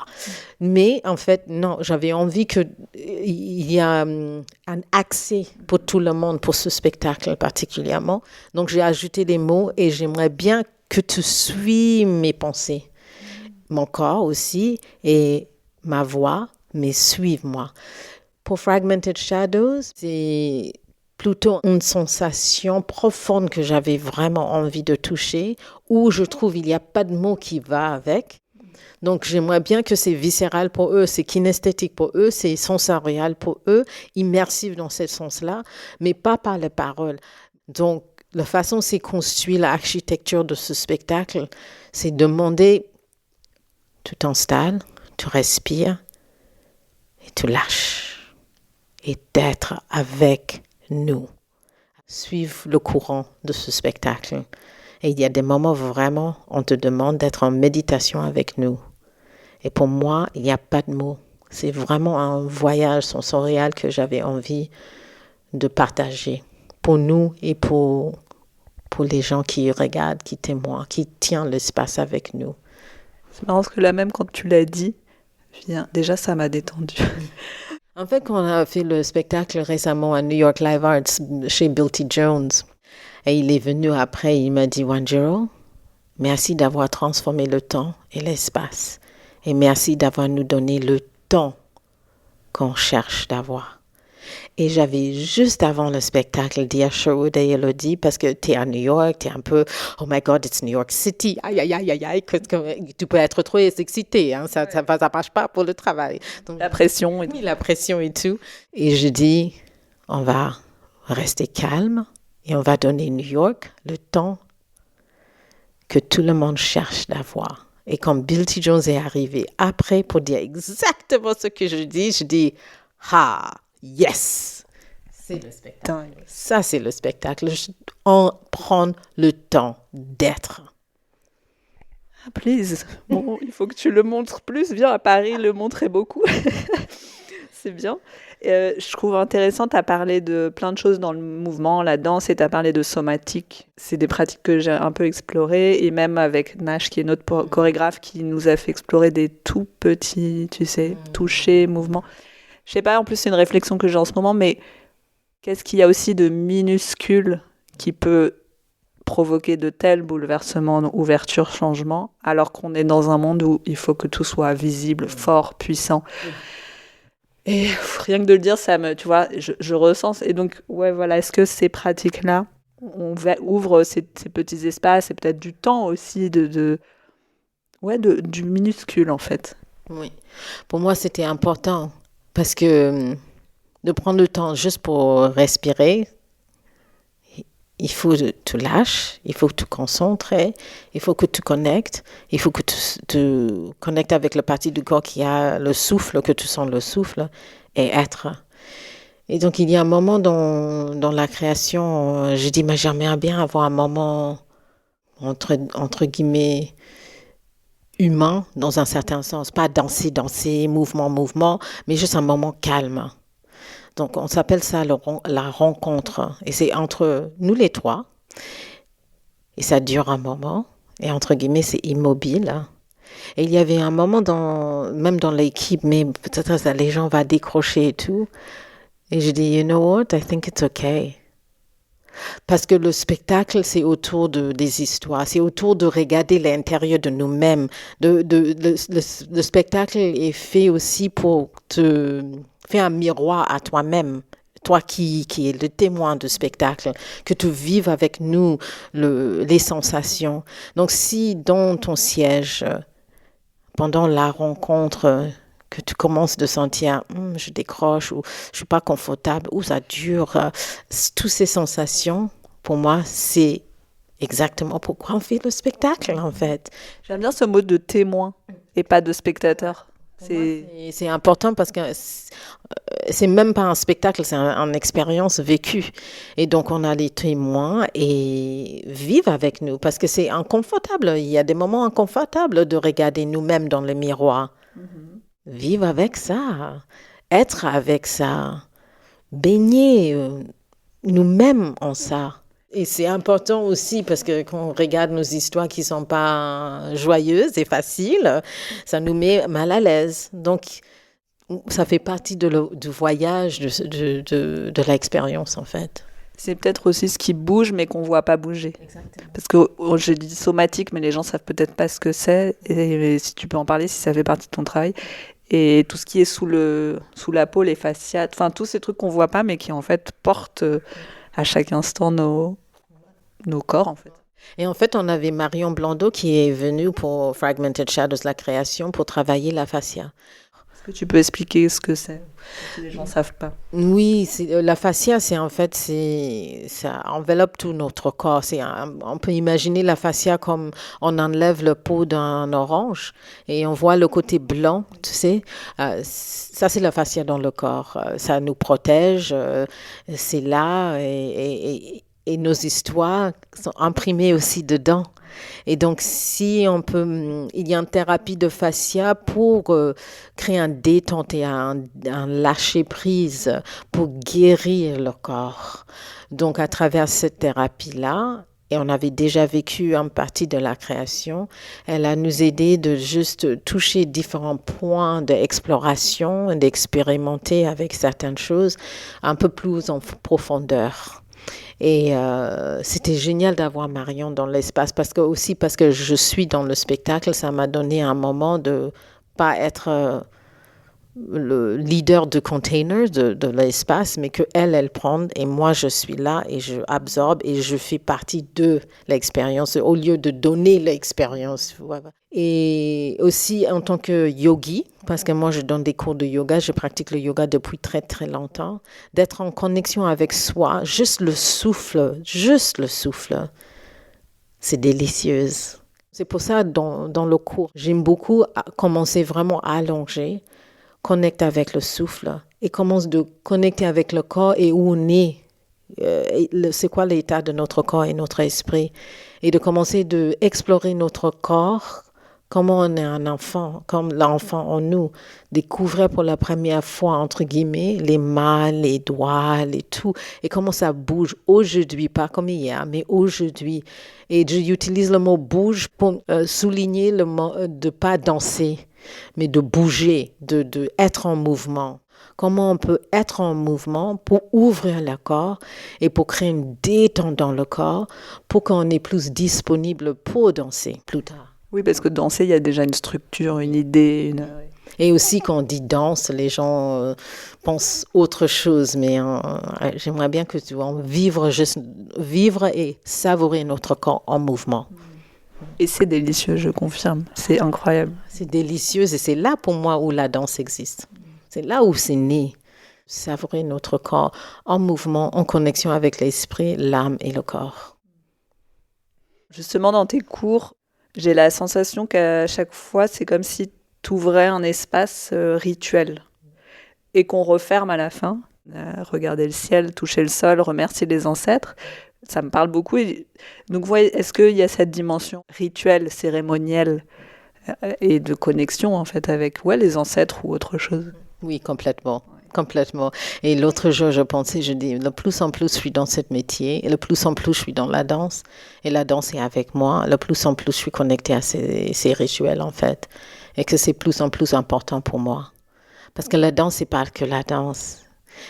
Mais en fait, non, j'avais envie qu'il y a un accès pour tout le monde pour ce spectacle particulièrement. Donc, j'ai ajouté des mots et j'aimerais bien que tu suives mes pensées, mon corps aussi et ma voix, mais suive-moi. Pour Fragmented Shadows, c'est plutôt une sensation profonde que j'avais vraiment envie de toucher, où je trouve il n'y a pas de mot qui va avec. Donc, j'aimerais bien que c'est viscéral pour eux, c'est kinesthétique pour eux, c'est sensoriel pour eux, immersif dans ce sens-là, mais pas par les paroles. Donc, la façon dont c'est construit l'architecture de ce spectacle, c'est demander, tu t'installes, tu respires et tu lâches. Et d'être avec nous. Suivre le courant de ce spectacle. Et il y a des moments vraiment, on te demande d'être en méditation avec nous. Et pour moi, il n'y a pas de mots. C'est vraiment un voyage sensoriel que j'avais envie de partager pour nous et pour les gens qui regardent, qui témoignent, qui tiennent l'espace avec nous. C'est marrant parce que là même quand tu l'as dit, déjà ça m'a détendu. En fait, quand on a fait le spectacle récemment à New York Live Arts chez Bill T. Jones, et il est venu après, il m'a dit, Wanjiru, merci d'avoir transformé le temps et l'espace. Et merci d'avoir nous donné le temps qu'on cherche d'avoir. Et j'avais juste avant le spectacle dit à Sherwood et Elodie, parce que tu es à New York, tu es un peu, oh my God, it's New York City, aïe, aïe, aïe, aïe, aïe, tu peux être trop excité, hein, ça marche pas pour le travail. Donc, la pression. Oui, la pression et tout. Et je dis, on va rester calme et on va donner New York le temps que tout le monde cherche d'avoir. Et quand Bill T. Jones est arrivé après pour dire exactement ce que je dis, ah, yes! C'est le spectacle. Ça, c'est le spectacle. On prend le temps d'être. Ah, please. Bon, il faut que tu le montres plus. Viens à Paris, le montrer beaucoup. C'est bien. Je trouve intéressant, tu as parlé de plein de choses dans le mouvement, la danse, et tu as parlé de somatique. C'est des pratiques que j'ai un peu explorées, et même avec Nash, qui est notre chorégraphe, qui nous a fait explorer des tout petits, tu sais, touchés, mouvements. Je sais pas, en plus c'est une réflexion que j'ai en ce moment, mais qu'est-ce qu'il y a aussi de minuscule qui peut provoquer de tels bouleversements, ouverture, changement, alors qu'on est dans un monde où il faut que tout soit visible, fort, puissant. Et rien que de le dire, ça me, tu vois, je ressens. Et donc, ouais, voilà, est-ce que ces pratiques-là, ouvrent ces petits espaces et peut-être du temps aussi du minuscule, en fait. Oui, pour moi, c'était important parce que de prendre le temps juste pour respirer, il faut que tu lâches, il faut que tu te concentres, il faut que tu connectes, il faut que tu connectes avec la partie du corps qui a le souffle, que tu sens le souffle, et être. Et donc, il y a un moment dans la création, je dis, mais j'aimerais bien avoir un moment, entre guillemets, humain, dans un certain sens. Pas danser, mouvement, mais juste un moment calme. Donc, on s'appelle ça la rencontre. Et c'est entre nous les trois. Et ça dure un moment. Et entre guillemets, c'est immobile. Et il y avait un moment, même dans l'équipe, mais peut-être les gens vont décrocher et tout. Et je dis, you know what, I think it's okay. Parce que le spectacle, c'est autour des histoires, c'est autour de regarder l'intérieur de nous-mêmes. Le spectacle est fait aussi pour te faire un miroir à toi-même, toi qui es le témoin du spectacle, que tu vives avec nous les sensations. Donc si dans ton siège, pendant la rencontre, que tu commences de sentir je décroche ou je suis pas confortable ou ça dure, toutes ces sensations, pour moi, c'est exactement pourquoi on fait le spectacle en fait. J'aime bien ce mot de témoin et pas de spectateur. C'est important parce que c'est même pas un spectacle, c'est une expérience vécue. Et donc, on a les témoins et vivent avec nous parce que c'est inconfortable. Il y a des moments inconfortables de regarder nous-mêmes dans le miroir. Vivre avec ça, être avec ça, baigner nous-mêmes en ça. Et c'est important aussi parce que quand on regarde nos histoires qui ne sont pas joyeuses et faciles, ça nous met mal à l'aise. Donc, ça fait partie du voyage, de l'expérience en fait. C'est peut-être aussi ce qui bouge mais qu'on ne voit pas bouger. Exactement. Parce que j'ai dit somatique mais les gens ne savent peut-être pas ce que c'est. Et si tu peux en parler, si ça fait partie de ton travail. Et tout ce qui est sous la peau, les fasciates, enfin tous ces trucs qu'on ne voit pas mais qui en fait portent à chaque instant nos corps en fait. Et en fait, on avait Marion Blondeau qui est venue pour Fragmented Shadows, la création, pour travailler la fascia. Est-ce que tu peux expliquer ce que c'est si les gens ne savent pas? Oui, la fascia, ça enveloppe tout notre corps. On peut imaginer la fascia comme on enlève le pot d'un orange et on voit le côté blanc, tu sais. Ça, c'est la fascia dans le corps. Ça nous protège, c'est là et nos histoires sont imprimées aussi dedans. Et donc, si on peut, il y a une thérapie de fascia pour créer un détente et un lâcher prise pour guérir le corps. Donc, à travers cette thérapie-là, et on avait déjà vécu une partie de la création, elle a nous aidé de juste toucher différents points d'exploration, d'expérimenter avec certaines choses un peu plus en profondeur. Et c'était génial d'avoir Marion dans l'espace parce que je suis dans le spectacle, ça m'a donné un moment de pas être le leader de container de l'espace, mais que elle prend et moi je suis là et je absorbe et je fais partie de l'expérience au lieu de donner l'expérience. Voilà. Et aussi en tant que yogi, parce que moi je donne des cours de yoga, je pratique le yoga depuis très très longtemps, d'être en connexion avec soi, juste le souffle, c'est délicieux. C'est pour ça dans le cours, j'aime beaucoup commencer vraiment à allonger, connecte avec le souffle et commence de connecter avec le corps et où on est. C'est quoi l'état de notre corps et notre esprit et de commencer de explorer notre corps, comment on est un enfant, comme l'enfant en nous, découvrir pour la première fois, entre guillemets, les mains, les doigts, les tout, et comment ça bouge aujourd'hui, pas comme hier, mais aujourd'hui. Et j'utilise le mot bouge pour souligner le mot de pas danser, mais de bouger, de être en mouvement. Comment on peut être en mouvement pour ouvrir le corps et pour créer une détente dans le corps pour qu'on est plus disponible pour danser plus tard. Oui, parce que danser, il y a déjà une structure, une idée. Et aussi, quand on dit danse, les gens pensent autre chose. Mais j'aimerais bien que tu vois, vivre et savourer notre corps en mouvement. Et c'est délicieux, je confirme. C'est incroyable. C'est délicieux et c'est là pour moi où la danse existe. C'est là où c'est né. Savourer notre corps en mouvement, en connexion avec l'esprit, l'âme et le corps. Justement, dans tes cours, j'ai la sensation qu'à chaque fois, c'est comme si tu ouvrais un espace rituel et qu'on referme à la fin. Regarder le ciel, toucher le sol, remercier les ancêtres. Ça me parle beaucoup. Donc, est-ce qu'il y a cette dimension rituelle, cérémonielle et de connexion en fait avec les ancêtres ou autre chose? Oui, complètement. Complètement. Et l'autre jour, je dis, le plus en plus je suis dans ce métier, et le plus en plus je suis dans la danse, et la danse est avec moi, le plus en plus je suis connectée à ces rituels, en fait, et que c'est plus en plus important pour moi. Parce que la danse, c'est pas que la danse.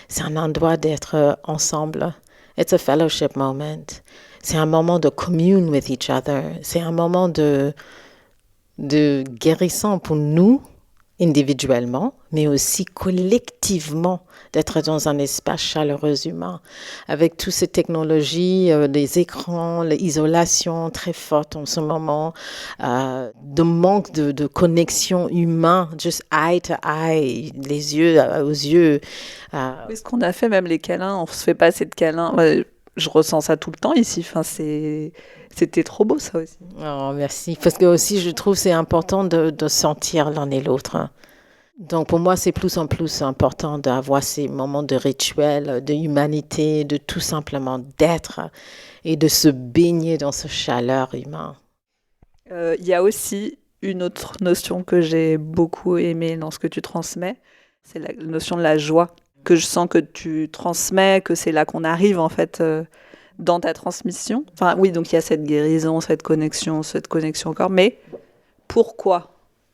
C'est un endroit d'être ensemble. It's a fellowship moment. C'est un moment de commune with each other. C'est un moment de guérison pour nous, individuellement, mais aussi collectivement, d'être dans un espace chaleureux humain. Avec toutes ces technologies, les écrans, l'isolation très forte en ce moment, de manque de connexion humaine, just eye to eye, les yeux aux yeux. Oui, ce qu'on a fait, même les câlins, on se fait pas assez de câlins. Je ressens ça tout le temps ici. Enfin, c'était trop beau, ça aussi. Oh, merci. Parce que aussi, je trouve que c'est important de sentir l'un et l'autre. Donc, pour moi, c'est plus en plus important d'avoir ces moments de rituel, de humanité, de tout simplement d'être et de se baigner dans ce chaleur humain. Il y a aussi une autre notion que j'ai beaucoup aimée dans ce que tu transmets, c'est la notion de la joie, que je sens que tu transmets, que c'est là qu'on arrive en fait dans ta transmission. Enfin oui, donc il y a cette guérison, cette connexion au corps, mais pourquoi ?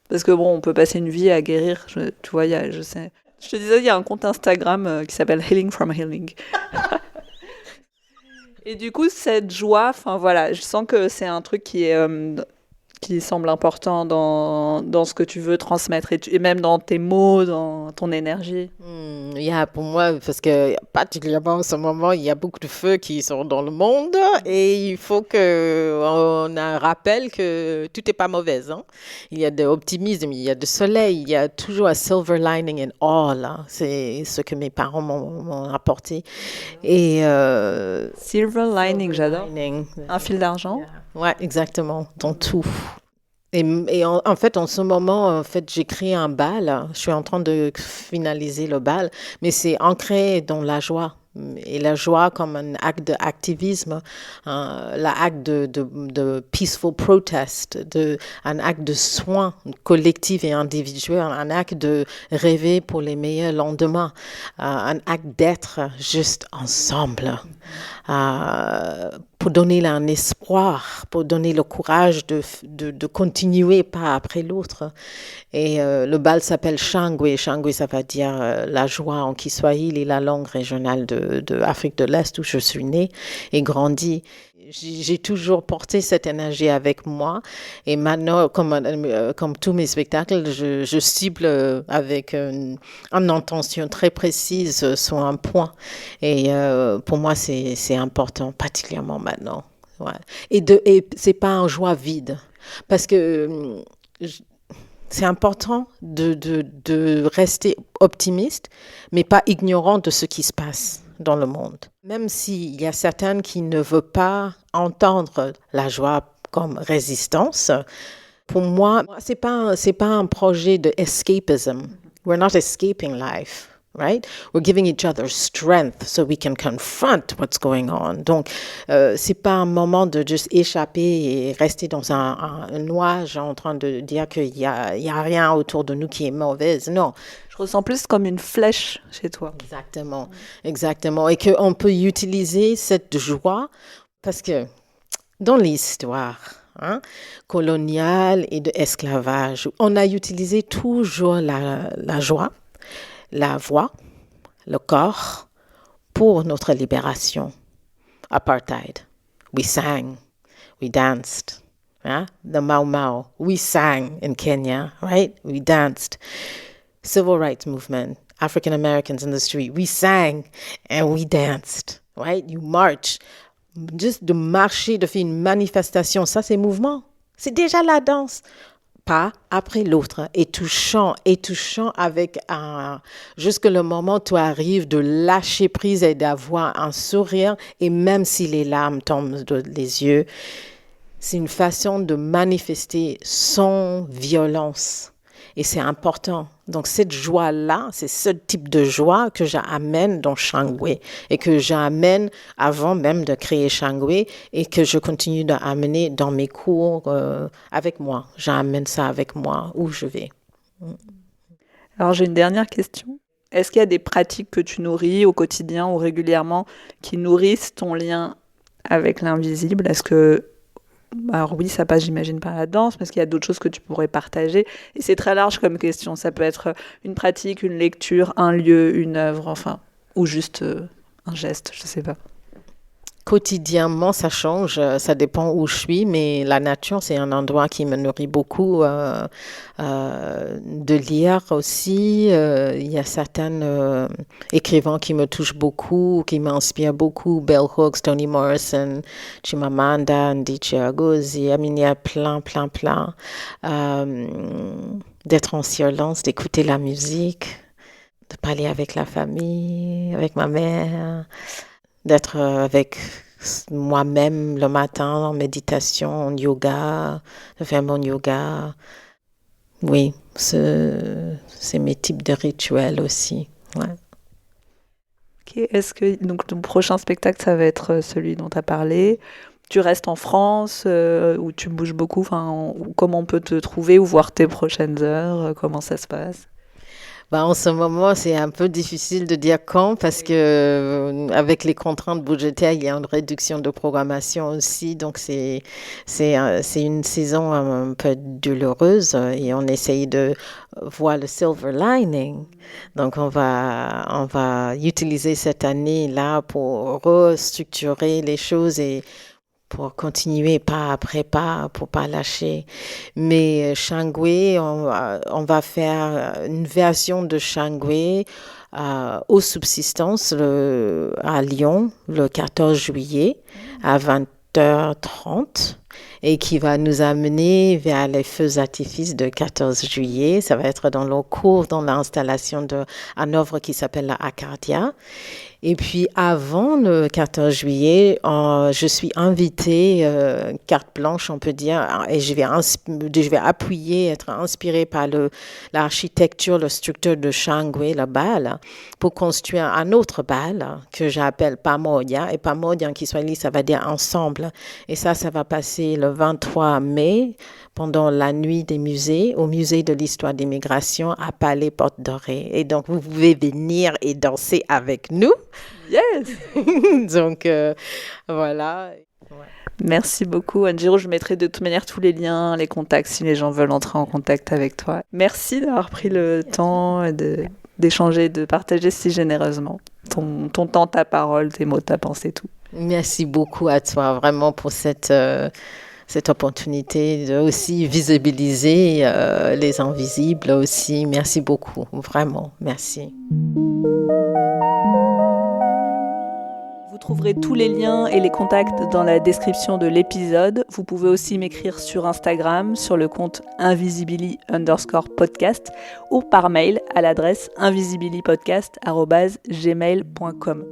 Parce que bon, on peut passer une vie à guérir, tu vois, je sais. Je te disais, il y a un compte Instagram qui s'appelle Healing from Healing. Et du coup, cette joie, enfin voilà, je sens que c'est un truc qui est qui semble important dans ce que tu veux transmettre et même dans tes mots, dans ton énergie? Pour moi, parce que particulièrement en ce moment, il y a beaucoup de feux qui sont dans le monde et il faut qu'on rappelle que tout n'est pas mauvais. Hein? Il y a de l'optimisme, il y a du soleil, il y a toujours un silver lining in all. Hein? C'est ce que mes parents m'ont apporté. Et Silver lining, j'adore. lining. Un fil d'argent. Ouais, exactement, dans tout. Et en fait, en ce moment, j'ai créé un bal. Je suis en train de finaliser le bal, mais c'est ancré dans la joie. Et la joie comme un acte d'activisme, l'acte de peaceful protest, un acte de soin collectif et individuel, un acte de rêver pour les meilleurs lendemains, un acte d'être juste ensemble. Pour donner un espoir, pour donner le courage de continuer pas après l'autre. Et le bal s'appelle Shangwe. Shangwe, ça veut dire la joie en Kiswahili, la langue régionale de Afrique de l'Est où je suis née et grandi. J'ai toujours porté cette énergie avec moi. Et maintenant, comme tous mes spectacles, je cible avec une intention très précise sur un point. Et pour moi, c'est important, particulièrement maintenant. Ouais. Et c'est pas un joie vide. Parce que c'est important de rester optimiste, mais pas ignorant de ce qui se passe dans le monde. Même s'il y a certaines qui ne veulent pas entendre la joie comme résistance, pour moi, c'est pas un projet de escapism. We're not escaping life. Right? We're giving each other strength so we can confront what's going on. Donc, c'est pas un moment de juste échapper et rester dans un nuage en train de dire qu'il y a rien autour de nous qui est mauvaise. Non. Je ressens plus comme une flèche chez toi. Exactement. Et qu'on peut utiliser cette joie parce que dans l'histoire coloniale et de esclavage, on a utilisé toujours la joie, la voix, le corps pour notre libération. Apartheid. We sang, we danced. Yeah? The Mau Mau. We sang in Kenya, right? We danced. Civil rights movement. African Americans in the street. We sang and we danced, right? You march. Juste de marcher, de faire une manifestation, ça c'est mouvement. C'est déjà la danse. Pas après l'autre, et touchant avec jusque le moment où tu arrives de lâcher prise et d'avoir un sourire, et même si les larmes tombent des yeux, c'est une façon de manifester sans violence. Et c'est important. Donc, cette joie-là, c'est ce type de joie que j'amène dans Shangwe et que j'amène avant même de créer Shangwe et que je continue d'amener dans mes cours avec moi. J'amène ça avec moi où je vais. Alors, j'ai une dernière question. Est-ce qu'il y a des pratiques que tu nourris au quotidien ou régulièrement qui nourrissent ton lien avec l'invisible? Est-ce que alors oui, ça passe, j'imagine, par la danse, mais est-ce qu'il y a d'autres choses que tu pourrais partager? Et c'est très large comme question. Ça peut être une pratique, une lecture, un lieu, une œuvre, enfin, ou juste un geste, je sais pas. Quotidiennement, ça change, ça dépend où je suis, mais la nature, c'est un endroit qui me nourrit beaucoup. De lire aussi, il y a certains écrivains qui me touchent beaucoup, qui m'inspirent beaucoup, Bell Hooks, Toni Morrison, Chimamanda Ngozi Adichie, il y a plein. D'être en silence, d'écouter la musique, de parler avec la famille, avec ma mère, d'être avec moi-même le matin en méditation, en yoga, de faire mon yoga. Oui, c'est mes types de rituels aussi. Ouais. Okay. Est-ce que donc ton prochain spectacle, ça va être celui dont tu as parlé? Tu restes en France ou tu bouges beaucoup? Comment on peut te trouver ou voir tes prochaines heures? Comment ça se passe? En ce moment, c'est un peu difficile de dire quand parce que avec les contraintes budgétaires, il y a une réduction de programmation aussi. Donc, c'est une saison un peu douloureuse et on essaye de voir le silver lining. Donc, on va utiliser cette année-là pour restructurer les choses et pour continuer pas après pas, pour pas lâcher. Mais Shangwe, on va faire une version de Shangwe aux subsistances à Lyon le 14 juillet à 20h30 et qui va nous amener vers les feux d'artifice de 14 juillet. Ça va être dans le cours, dans l'installation d'une œuvre qui s'appelle la Accardia. Et puis avant le 14 juillet, je suis invitée, carte blanche on peut dire, et je vais appuyer, être inspirée par l'architecture, la structure de Shangwe, le bal, pour construire un autre bal que j'appelle Pamoja. Et Pamoja en Kiswahili, ça va dire ensemble. Et ça va passer le 23 mai pendant la nuit des musées, au musée de l'histoire d'immigration à Palais Porte Dorée. Et donc, vous pouvez venir et danser avec nous. Yes! Donc, voilà. Ouais. Merci beaucoup, Wanjiru. Je mettrai de toute manière tous les liens, les contacts, si les gens veulent entrer en contact avec toi. Merci d'avoir pris le temps d'échanger, de partager si généreusement ton temps, ta parole, tes mots, ta pensée, tout. Merci beaucoup à toi, vraiment, pour cette opportunité de aussi visibiliser les invisibles aussi. Merci beaucoup, vraiment, merci. Vous trouverez tous les liens et les contacts dans la description de l'épisode. Vous pouvez aussi m'écrire sur Instagram, sur le compte invisibili_podcast ou par mail à l'adresse invisibilipodcast@gmail.com.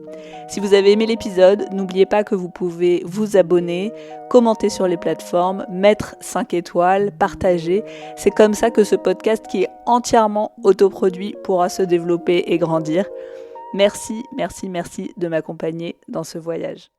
Si vous avez aimé l'épisode, n'oubliez pas que vous pouvez vous abonner, commenter sur les plateformes, mettre 5 étoiles, partager. C'est comme ça que ce podcast qui est entièrement autoproduit pourra se développer et grandir. Merci de m'accompagner dans ce voyage.